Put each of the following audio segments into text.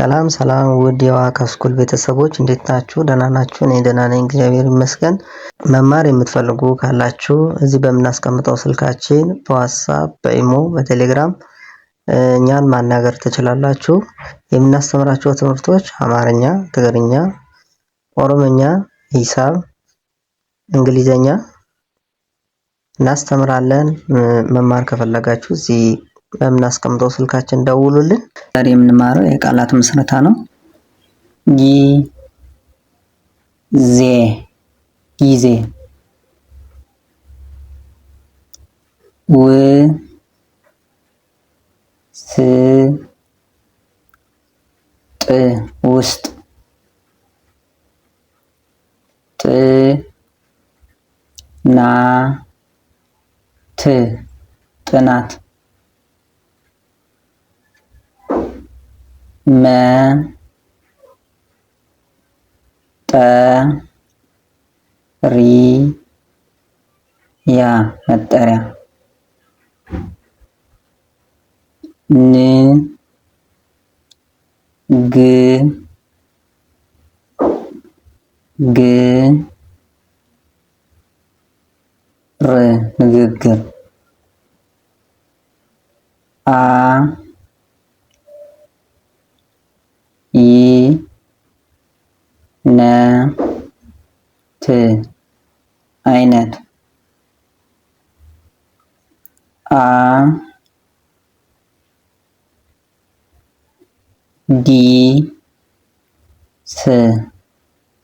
ሰላም ሰላም ውድ የዋካ ስኩል ቤተሰቦች እንዴት ናችሁ? ደህና ናችሁ? እኔ ደህና ነኝ እግዚአብሔር ይመስገን። መማር የምትፈልጉ ካላችሁ እዚህ በምናስቀምጠው ስልካችን በዋትስአፕ፣ በኢሞ፣ በቴሌግራም እኛን ማናገር ትችላላችሁ። የምናስተምራቸው ትምህርቶች አማርኛ፣ ትግርኛ፣ ኦሮምኛ፣ ሂሳብ፣ እንግሊዘኛ እናስተምራለን። መማር ከፈለጋችሁ እዚህ በምናስቀምጠው ስልካችን ደውሉልን። ዛሬ የምንማረው የቃላት ምስረታ ነው። ጊዜ፣ ውስጥ፣ ጥናት፣ መጠሪያ፣ ንግግር፣ አይነት፣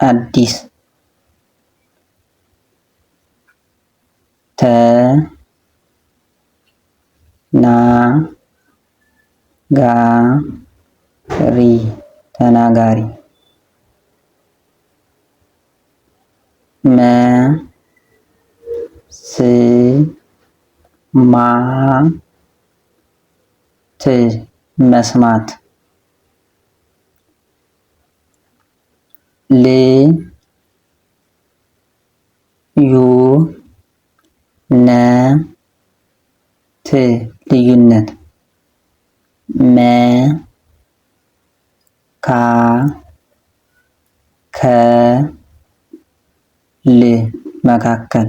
አዲስ፣ ተናጋሪ፣ መስማት፣ ልዩነት፣ መካከል፣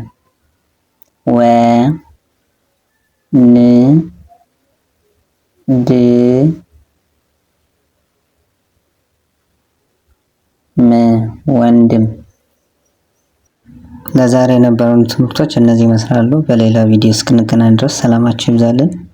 ወንድም። ለዛሬ የነበሩን ትምህርቶች እነዚህ ይመስላሉ። በሌላ ቪዲዮ እስክንገናኝ ድረስ ሰላማችሁ ይብዛልን።